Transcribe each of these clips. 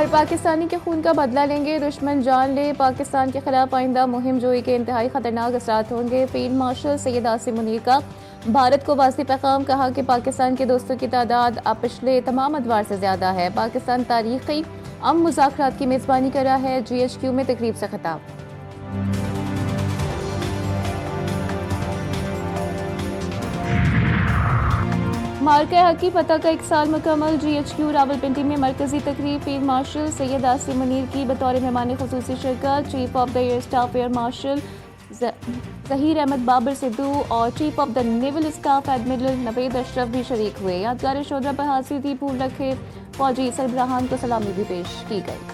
ہر پاکستانی کے خون کا بدلہ لیں گے، دشمن جان لے، پاکستان کے خلاف آئندہ مہم جوئی کے انتہائی خطرناک اثرات ہوں گے۔ فیلڈ مارشل سید عاصم منیر کا بھارت کو واضح پیغام، کہا کہ پاکستان کے دوستوں کی تعداد اب پچھلے تمام ادوار سے زیادہ ہے۔ پاکستان تاریخی امن مذاکرات کی میزبانی کر رہا ہے۔ جی ایچ کیو میں تقریب سے خطاب۔ مارکہ حق کی فتح کا 1 سال مکمل، جی ایچ کیو راولپنڈی میں مرکزی تقریب، فیلڈ مارشل سید عاصم منیر کی بطور مہمان خصوصی شرکت۔ Chief of the air staff air marshal Zaheer Ahmed Babar Sidhu اور chief of the naval staff admiral Naveed Ashraf بھی شریک ہوئے۔ یادگار شہدا پر حاضری دی، پھول رکھے، فوجی سربراہان کو سلامی بھی پیش کی گئی۔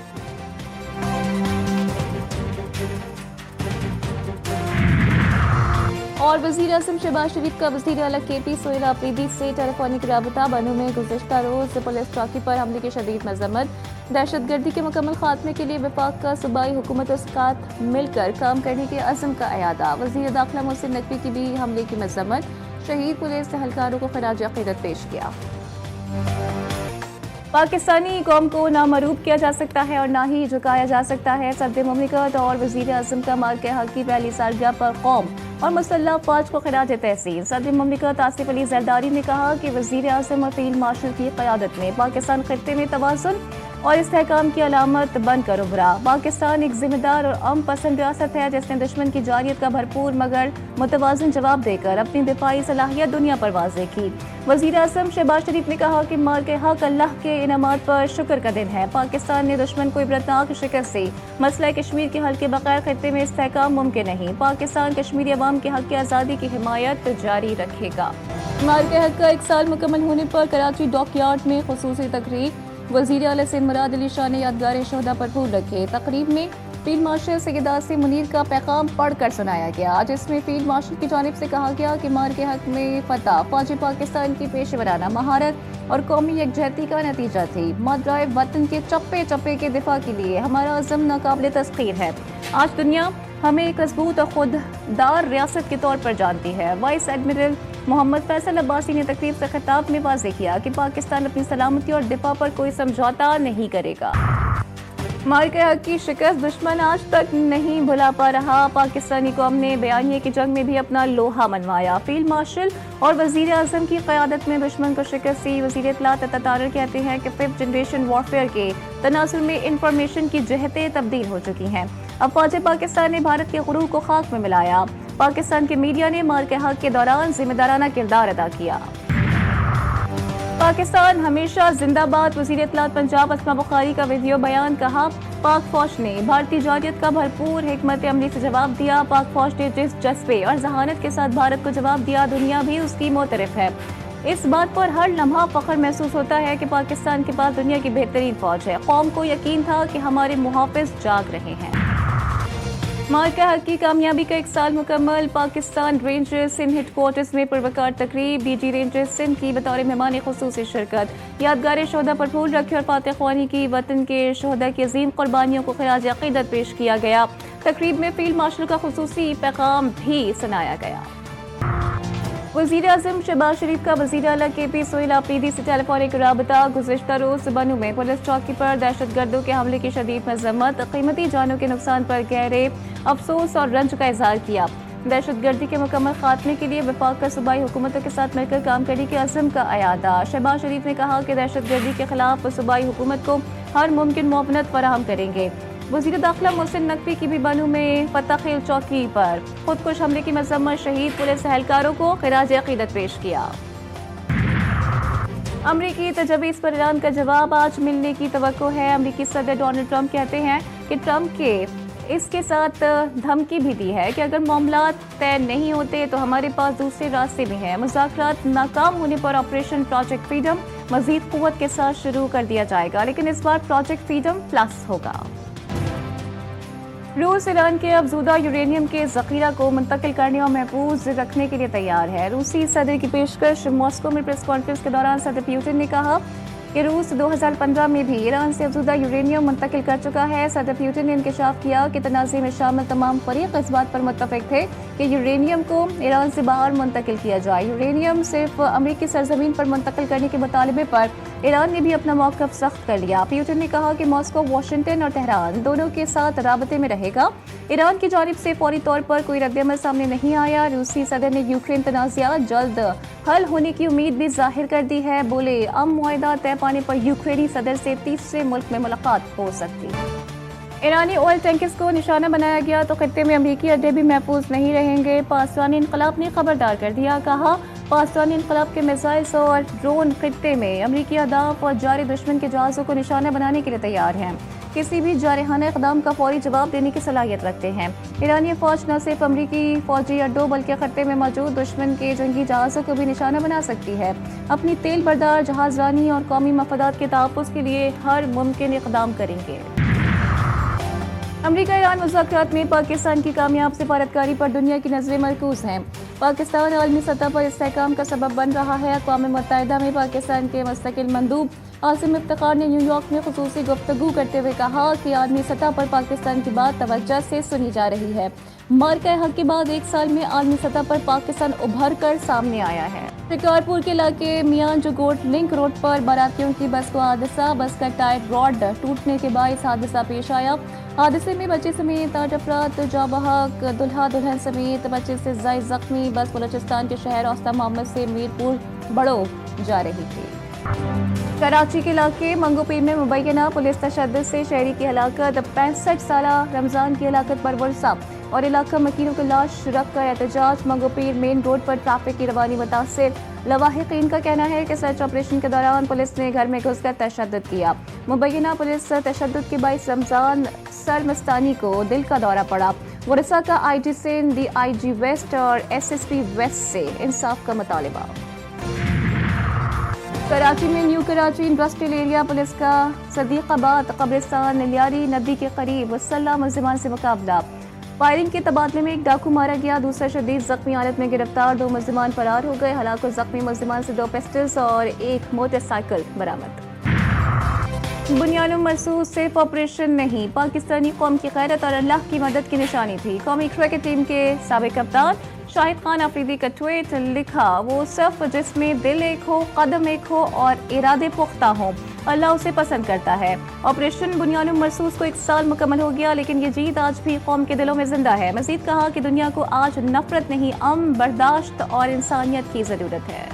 اور وزیر اعظم شہباز شریف کا وزیر اعلیٰ کے پی سہیل آفریدی سے ٹیلی فونک رابطہ۔ بنوں میں گزشتہ روز پولیس چوکی پر حملے کی شدید مذمت۔ دہشت گردی کے مکمل خاتمے کے لیے وفاق کا صوبائی حکومت کے ساتھ مل کر کام کرنے کے عزم کا اعادہ۔ وزیر داخلہ محسن نقوی کی بھی حملے کی مذمت، شہید پولیس اہلکاروں کو خراج عقیدت پیش کیا۔ پاکستانی قوم کو نہ مغلوب کیا جا سکتا ہے اور نہ ہی جھکایا جا سکتا ہے۔ صدر مملکت اور وزیر اعظم کا مارکہ حق کی پہلی سالگرہ پر قوم اور مسلح افواج کو خراج تحسین۔ صدر مملکت آصف علی زرداری نے کہا کہ وزیر اعظم اور فیلڈ مارشل کی قیادت میں پاکستان خطے میں توازن اور استحکام کی علامت بن کر ابھرا۔ پاکستان ایک ذمہ دار اور امن پسند ریاست ہے جس نے دشمن کی جارحیت کا بھرپور مگر متوازن جواب دے کر اپنی دفاعی صلاحیت دنیا پر واضح کی۔ وزیر اعظم شہباز شریف نے کہا کہ مارکہ حق اللہ کے انعامات پر شکر کا دن ہے۔ پاکستان نے دشمن کو عبرتناک شکست سے مسئلہ کشمیر کے حل کے بغیر خطے میں استحکام ممکن نہیں۔ پاکستان کشمیری عوام کے حق آزادی کی حمایت جاری رکھے گا۔ مارکہ حق کا 1 سال مکمل ہونے پر کراچی ڈاک یارڈ میں خصوصی تقریب، وزیر اعلیٰ سندھ مراد علی شاہ نے یادگار شہدا پر پھول رکھے۔ تقریب میں فیلڈ مارشل سید عاصم منیر کا پیغام پڑھ کر سنایا گیا، جس میں فیلڈ مارشل کی جانب سے کہا گیا کہ مارکہ حق میں فتح فوجی پاکستان کی پیشہ ورانہ مہارت اور قومی یکجہتی کا نتیجہ تھی۔ مادرائے وطن کے چپے چپے کے دفاع کے لیے ہمارا عزم ناقابل تسخیر ہے۔ آج دنیا ہمیں ایک مضبوط اور خوددار ریاست کے طور پر جانتی ہے۔ وائس ایڈمرل محمد فیصل عباسی نے تقریب سے خطاب میں واضح کیا کہ پاکستان اپنی سلامتی اور دفاع پر کوئی سمجھوتہ نہیں کرے گا۔ مارکہ حق کی شکست دشمن آج تک نہیں بھلا پا رہا۔ پاکستانی قوم نے بیانیے کی جنگ میں بھی اپنا لوہا منوایا۔ فیلڈ مارشل اور وزیر اعظم کی قیادت میں دشمن کو شکست سی۔ وزیر اطلاعات تطارر کہتے ہیں کہ 5th جنریشن وارفیئر کے تناظر میں انفارمیشن کی جہتیں تبدیل ہو چکی ہیں۔ افواج پاکستان نے بھارت کے غرور کو خاک میں ملایا۔ پاکستان کے میڈیا نے مارکہ حق کے دوران ذمہ دارانہ کردار ادا کیا۔ پاکستان ہمیشہ زندہ باد۔ وزیر اطلاعات پنجاب اسما بخاری کا ویڈیو بیان، کہا پاک فوج نے بھارتی جارحیت کا بھرپور حکمت عملی سے جواب دیا۔ پاک فوج نے جس جذبے اور ذہانت کے ساتھ بھارت کو جواب دیا، دنیا بھی اس کی معترف ہے۔ اس بات پر ہر لمحہ فخر محسوس ہوتا ہے کہ پاکستان کے پاس دنیا کی بہترین فوج ہے۔ قوم کو یقین تھا کہ ہمارے محافظ جاگ رہے ہیں۔ مارکہ حق کی کامیابی کا 1 سال مکمل، Pakistan Rangers Sindh headquarters میں پروقار تقریب، ڈی جی رینجرز سندھ کی بطور مہمان خصوصی شرکت۔ یادگار شہدا پر پھول رکھے اور فاتح خوانی کی وطن کے شہدا کی عظیم قربانیوں کو خراج عقیدت پیش کیا گیا۔ تقریب میں فیلڈ مارشل کا خصوصی پیغام بھی سنایا گیا۔ وزیر اعظم شہباز شریف کا وزیر اعلیٰ کے پی سہیل آفریدی سے ٹیلی فونک رابطہ۔ گزشتہ روز بنوں میں پولیس چوکی پر دہشت گردوں کے حملے کی شدید مذمت، قیمتی جانوں کے نقصان پر گہرے افسوس اور رنج کا اظہار کیا۔ دہشت گردی کے مکمل خاتمے کے لیے وفاق کا صوبائی حکومتوں کے ساتھ مل کر کام کرنے کے عزم کا اعادہ۔ شہباز شریف نے کہا کہ دہشت گردی کے خلاف صوبائی حکومت کو ہر ممکن معاونت فراہم کریں گے۔ وزیر داخلہ محسن نقوی کی بھی بنوں میں فتح خیل چوکی پر خودکش حملے کی مذمت، شہید پولیس اہلکاروں کو خراج عقیدت پیش کیا۔ امریکی تجویز پر ایران کا جواب آج ملنے کی توقع ہے۔ امریکی صدر ڈونلڈ ٹرمپ کہتے ہیں کہ ٹرمپ کے اس کے ساتھ دھمکی بھی دی ہے کہ اگر معاملات طے نہیں ہوتے تو ہمارے پاس دوسرے راستے بھی ہیں۔ مذاکرات ناکام ہونے پر آپریشن پروجیکٹ فریڈم مزید قوت کے ساتھ شروع کر دیا جائے گا، لیکن اس بار پروجیکٹ فریڈم پلس ہوگا۔ روس ایران کے افزودہ یورینیم کے ذخیرہ کو منتقل کرنے اور محفوظ رکھنے کے لیے تیار ہے۔ روسی صدر کی پیشکش۔ ماسکو میں پریس کانفرنس کے دوران صدر پیوٹن نے کہا کہ روس 2015 میں بھی ایران سے افزودہ یورینیم منتقل کر چکا ہے۔ صدر پیوٹن نے انکشاف کیا کہ تنازع میں شامل تمام فریق اس بات پر متفق تھے کہ یورینیم کو ایران سے باہر منتقل کیا جائے۔ یورینیم صرف امریکی سرزمین پر منتقل کرنے کے مطالبے پر ایران نے بھی اپنا موقف سخت کر لیا۔ پیوٹن نے کہا کہ ماسکو واشنگٹن اور تہران دونوں کے ساتھ رابطے میں رہے گا۔ ایران کی جانب سے فوری طور پر کوئی رد عمل سامنے نہیں آیا۔ روسی صدر نے یوکرین تنازعات جلد حل ہونے کی امید بھی ظاہر کر دی ہے۔ بولے امن معاہدہ طے پانے پر یوکرینی صدر سے تیسرے ملک میں ملاقات ہو سکتی ہے۔ ایرانی آئل ٹینکرز کو نشانہ بنایا گیا تو خطے میں امریکی اڈے بھی محفوظ نہیں رہیں گے۔ پاسداران انقلاب نے خبردار کر دیا، کہا پاسداران انقلاب کے میزائلز اور ڈرون خطے میں امریکی اہداف اور جاری دشمن کے جہازوں کو نشانہ بنانے کے لیے تیار ہیں، کسی بھی جارحانہ اقدام کا فوری جواب دینے کی صلاحیت رکھتے ہیں۔ ایرانی فوج نہ صرف امریکی فوجی اڈوں بلکہ خطے میں موجود دشمن کے جنگی جہازوں کو بھی نشانہ بنا سکتی ہے۔ اپنی تیل بردار جہاز رانی اور قومی مفادات کے تحفظ کے لیے ہر ممکن اقدام کریں گے۔ امریکہ ایران مذاکرات میں پاکستان کی کامیاب سفارتکاری پر دنیا کی نظریں مرکوز ہیں۔ پاکستان عالمی سطح پر استحکام کا سبب بن رہا ہے۔ اقوام متحدہ میں پاکستان کے مستقل مندوب عاصم افتخار نے نیو یارک میں خصوصی گفتگو کرتے ہوئے کہا کہ عالمی سطح پر پاکستان کی بات توجہ سے سنی جا رہی ہے۔ مارکہ حق کے بعد ایک سال میں عالمی سطح پر پاکستان ابھر کر سامنے آیا ہے۔ شکارپور کے علاقے میان جگوٹ لنک روڈ پر باراتیوں کی بس کو حادثہ، بس کا ٹائر راڈ ٹوٹنے کے باعث حادثہ پیش آیا۔ حادثے میں بچے سمیت 8 افراد جاں بحق، دلہا دلہن سمیت 25 سے زائد زخمی۔ بس بلوچستان کے شہر اوسطا محمد سے میرپور بڑو جا رہی تھی۔ کراچی کے علاقے منگو پیر میں مبینہ پولیس تشدد سے شہری کی ہلاکت، 65 سالہ رمضان کی ہلاکت پر ورثہ اور علاقہ مکینوں کی لاش رکھ کر احتجاج۔ منگو پیر مین روڈ پر ٹریفک کی روانی متاثر، لواحقین کا کہنا ہے کہ سرچ آپریشن کے دوران پولیس نے گھر میں گھس کر تشدد کیا۔ مبینہ پولیس تشدد کے باعث رمضان سرمستانی کو دل کا دورہ پڑا۔ ورثہ کا I G Sindh, D I G west اور ایس ایس پی ویسٹ سے انصاف کا مطالبہ۔ کراچی میں new Karachi industrial area police کا صدیق آباد قبرستان نلیاری ندی کے قریب مسلح ملزمان سے مقابلہ۔ فائرنگ کے تبادلے میں ایک ڈاکو مارا گیا، دوسرا شدید زخمی حالت میں گرفتار، 2 ملزمان فرار ہو گئے۔ ہلاک و زخمی ملزمان سے 2 پسٹلز اور 1 موٹر سائیکل برآمد۔ بنیان مرصوص صرف آپریشن نہیں، پاکستانی قوم کی غیرت اور اللہ کی مدد کی نشانی تھی۔ قومی کرکٹ ٹیم کے سابق کپتان شاہد خان آفریدی کا ٹویٹ، لکھا وہ صف جس میں دل ایک ہو، قدم ایک ہو اور ارادے پختہ ہوں، اللہ اسے پسند کرتا ہے۔ آپریشن بنیان مرصوص کو 1 سال مکمل ہو گیا، لیکن یہ جیت آج بھی قوم کے دلوں میں زندہ ہے۔ مزید کہا کہ دنیا کو آج نفرت نہیں، امن، برداشت اور انسانیت کی ضرورت ہے۔